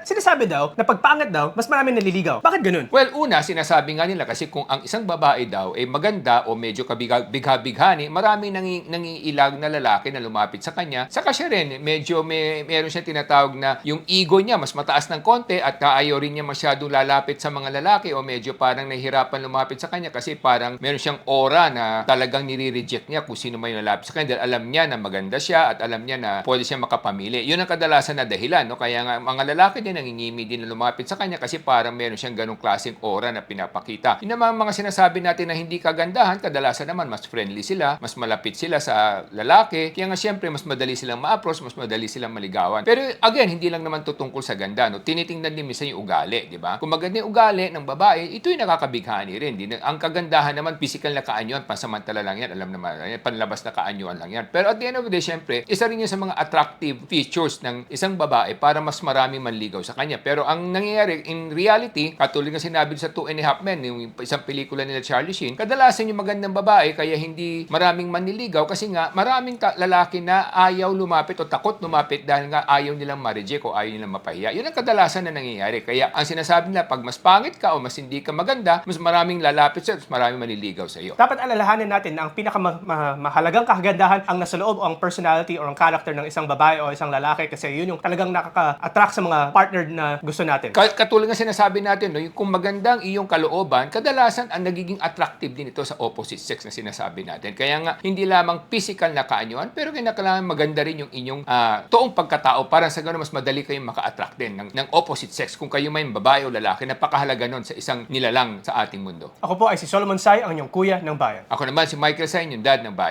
sinasabi daw na pagpangat daw, mas maraming naliligaw. Bakit ganun? Well, una, sinasabi nga nila kasi kung ang isang babae daw ay maganda o medyo kabigha-bighani, maraming nangiilag na lalaki na lumapit sa kanya. Saka siya rin, medyo meron siya tinatawag na yung ego niya mas mataas ng konti at ayaw rin niya masyadong lalapit sa mga lalaki o medyo parang nahihirapan lumapit sa kanya kasi parang meron siyang aura na talagang nire-reject niya kung sino may lalapit sa kanya dahil alam niya na maganda siya at alam niya na pwede siya makapamili. Yun ang kadalasan na dahilan, no? Kaya nga mga lalaki din nangingimi din na lumapit sa kanya kasi parang meron siyang ganong klaseng aura na pinapakita. Yun naman mga sinasabi natin na hindi kagandahan, kadalasan naman mas friendly sila, mas malapit sila sa lalaki. Kaya nga siyempre mas madali silang ma-approach, mas madali silang maligawan. Pero again, hindi lang naman tutungkol sa ganda, no? Tinitingnan din minsan yung ugali, di ba? Kung maganda yung ugali ng babae, ito'y nakakabighani rin. Ang kagandahan naman, physical na kaanyuan, pansamantala lang yan, alam naman, panlabas na kaanyuan lang yan. Pero at the end of the day, siyempre, isa rin yun sa mga attractive features ng isang babae para mas marami manligaw sa kanya. Pero ang nangyayari, in reality, katulad ng sinabi sa Two and a Half Men, yung isang pelikula nila Charlie Sheen, kadalasan yung magandang babae, kaya hindi maraming manliligaw kasi nga maraming lalaki na ayaw lumapit o takot lumapit dahil nga ayaw nilang ma-reject o ayaw nilang mapahiya. Yun ang kadalasan na nangyayari. Kaya ang sinasabi na pag mas pangit ka o mas hindi ka maganda, mas maraming lalapit sa'yo, mas maraming manliligaw sa iyo. Dapat alalahanin natin na ang pinakamahalagang kagandahan ang nasa loob o ang personality or ang character ng isang babae o isang lalaki kasi yun yung talagang nakaka-attract sa mga partner na gusto natin. Katulad ng sinasabi natin, no, kung magandang iyong kalooban, kadalasan ang nagiging attractive din ito sa opposite sex na sinasabi natin. Kaya nga, hindi lamang physical na kaanyuan, pero kailangan maganda rin yung inyong toong pagkatao para sa gano'n mas madali kayong maka-attract din ng opposite sex. Kung kayo may babae o lalaki, napakahalaga nun sa isang nilalang sa ating mundo. Ako po ay si Solomon Sai, ang inyong kuya ng bayan. Ako naman si Michael Sain, yung dad ng bayan.